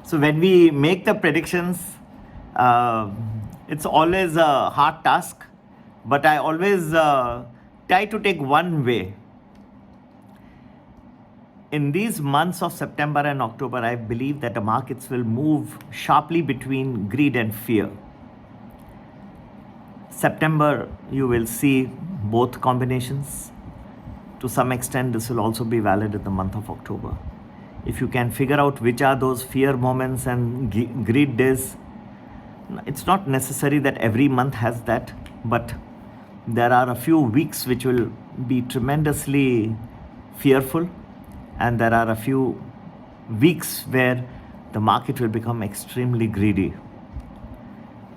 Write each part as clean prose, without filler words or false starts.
So when we make the predictions, uh, it's always a hard task, but I always try to take one way. In these months of September and October, I believe that the markets will move sharply between greed and fear. September, you will see both combinations. To some extent, this will also be valid in the month of October. If you can figure out which are those fear moments and greed days, it's not necessary that every month has that, but there are a few weeks which will be tremendously fearful, and there are a few weeks where the market will become extremely greedy.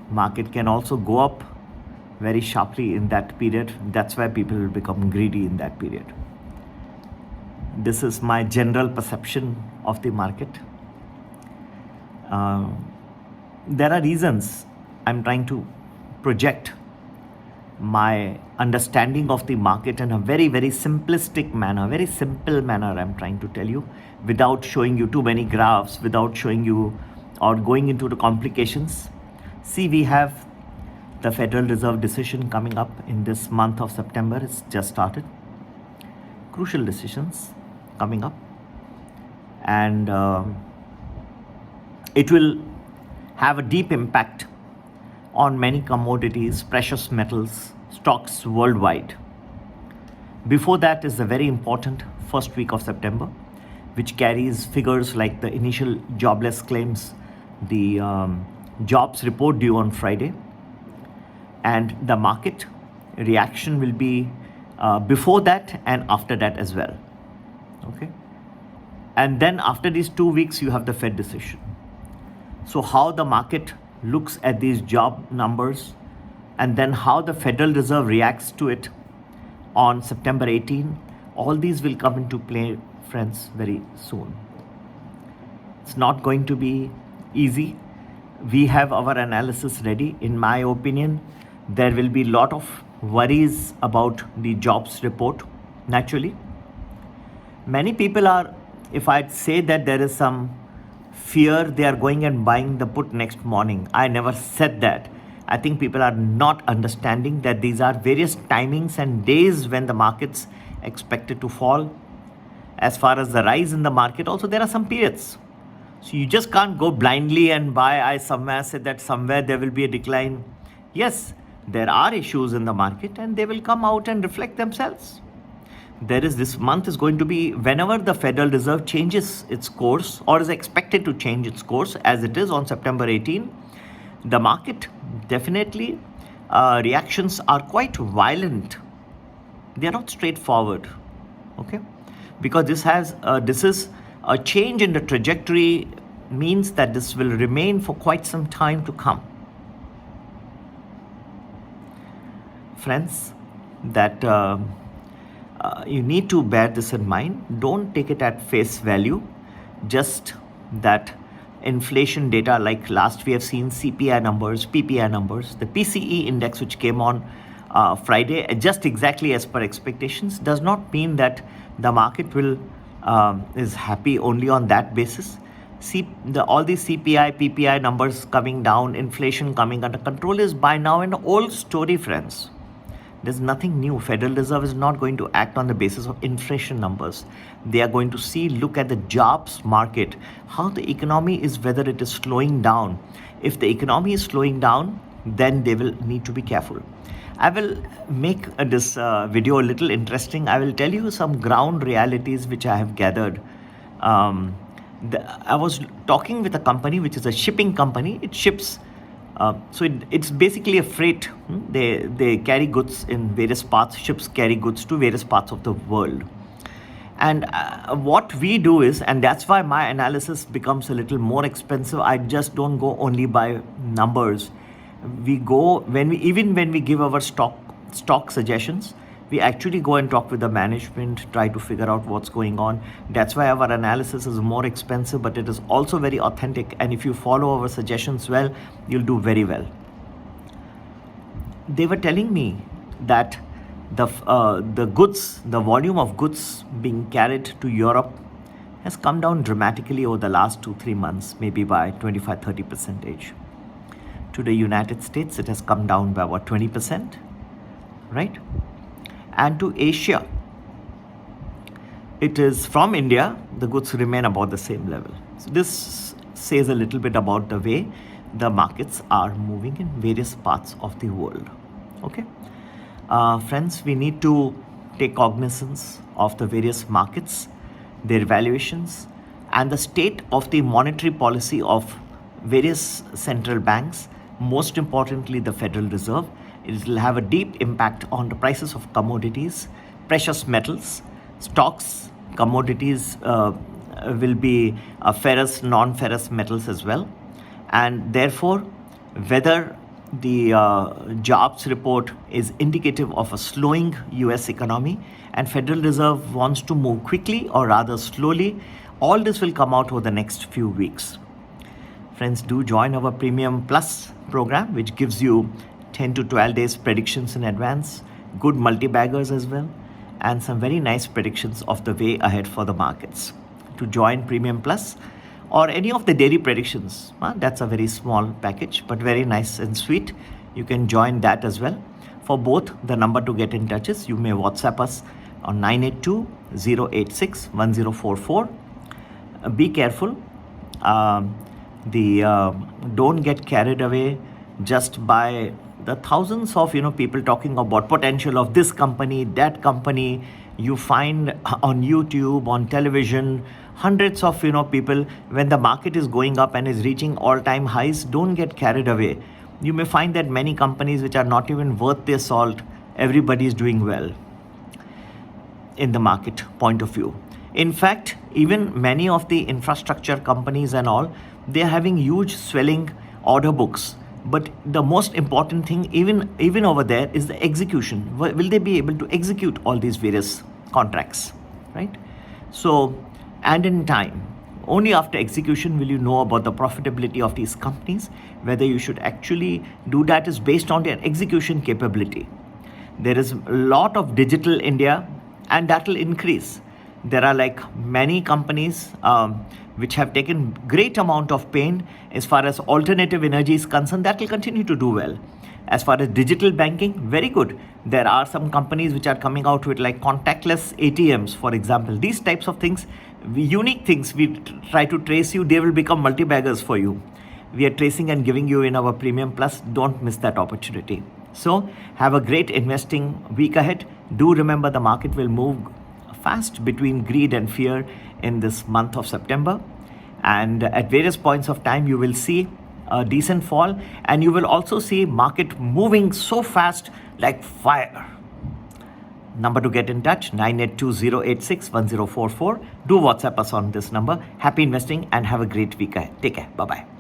Market can also go up very sharply in that period. That's why people will become greedy in that period. This is my general perception of the market. There are reasons I'm trying to project my understanding of the market in a very, very simplistic manner, very simple manner. I'm trying to tell you without showing you too many graphs, without showing you or going into the complications. See, we have the Federal Reserve decision coming up in this month of September. It's just started. Crucial decisions coming up, and it will have a deep impact on many commodities, precious metals, stocks worldwide. Before that is the very important first week of September, which carries figures like the initial jobless claims, the jobs report due on Friday, and the market reaction will be before that and after that as well. Okay, and then after these 2 weeks you have the Fed decision. So how the market looks at these job numbers, and then how the Federal Reserve reacts to it on September 18, all these will come into play, friends, very soon. It's not going to be easy. We have our analysis ready. In my opinion, there will be a lot of worries about the jobs report, naturally. Many people are, if I'd say that there is some fear, they are going and buying the put next morning. I never said that. I think people are not understanding that these are various timings and days when the market's expected to fall. As far as the rise in the market, also there are some periods. So you just can't go blindly and buy. I somewhere said that somewhere there will be a decline. Yes, there are issues in the market and they will come out and reflect themselves. This month is going to be whenever the Federal Reserve changes its course or is expected to change its course, as it is on September 18, the market definitely reactions are quite violent. They are not straightforward, okay? Because this is a change in the trajectory, means that this will remain for quite some time to come. Friends, that you need to bear this in mind. Don't take it at face value. Just that inflation data, like last we have seen CPI numbers, PPI numbers, the PCE index which came on Friday, just exactly as per expectations, does not mean that the market will is happy only on that basis. All these CPI, PPI numbers coming down, inflation coming under control is by now an old story, friends. There's nothing new. Federal Reserve is not going to act on the basis of inflation numbers. They are going to look at the jobs market, how the economy is, whether it is slowing down. If the economy is slowing down, then they will need to be careful. I will make this video a little interesting. I will tell you some ground realities which I have gathered. I was talking with a company which is a shipping company. It ships. So it's basically a freight. They carry goods in various parts. Ships carry goods to various parts of the world. And what we do is, and that's why my analysis becomes a little more expensive. I just don't go only by numbers. We go when we give our stock suggestions, we actually go and talk with the management, try to figure out what's going on. That's why our analysis is more expensive, but it is also very authentic. And if you follow our suggestions well, you'll do very well. They were telling me that the volume of goods being carried to Europe has come down dramatically over the last 2-3 months, maybe by 25-30%. To the United States, it has come down by about 20%, right? And to Asia, it is from India, the goods remain about the same level. So this says a little bit about the way the markets are moving in various parts of the world. Okay, friends, we need to take cognizance of the various markets, their valuations, and the state of the monetary policy of various central banks, most importantly the Federal Reserve. It will have a deep impact on the prices of commodities, precious metals, stocks, commodities will be ferrous, non-ferrous metals as well. And therefore, whether the jobs report is indicative of a slowing US economy and Federal Reserve wants to move quickly or rather slowly, all this will come out over the next few weeks. Friends, do join our Premium Plus program, which gives you 10 to 12 days predictions in advance, good multi-baggers as well, and some very nice predictions of the way ahead for the markets. To join Premium Plus or any of the daily predictions, that's a very small package but very nice and sweet. You can join that as well. For both, the number to get in touch is, you may WhatsApp us on 982-086-1044. Be careful. Don't get carried away just by the thousands of people talking about potential of this company, that company. You find on YouTube, on television, hundreds of people. When the market is going up and is reaching all-time highs, don't get carried away. You may find that many companies which are not even worth their salt, everybody is doing well in the market point of view. In fact, even many of the infrastructure companies and all, they are having huge swelling order books. But the most important thing, even over there, is the execution. Will they be able to execute all these various contracts, right? So, and in time, only after execution will you know about the profitability of these companies. Whether you should actually do that is based on their execution capability. There is a lot of digital India, and that will increase. There are like many companies which have taken great amount of pain as far as alternative energy is concerned. That will continue to do well. As far as digital banking, very good. There are some companies which are coming out with like contactless ATMs, for example. These types of things, unique things, we try to trace you. They will become multi-baggers for you. We are tracing and giving you in our Premium Plus. Don't miss that opportunity. So have a great investing week ahead. Do remember the market will move fast between greed and fear in this month of September, and at various points of time you will see a decent fall, and you will also see market moving so fast like fire. Number to get in touch, 982-086-1044. Do WhatsApp us on this number. Happy investing and have a great week ahead. Take care. Bye-bye.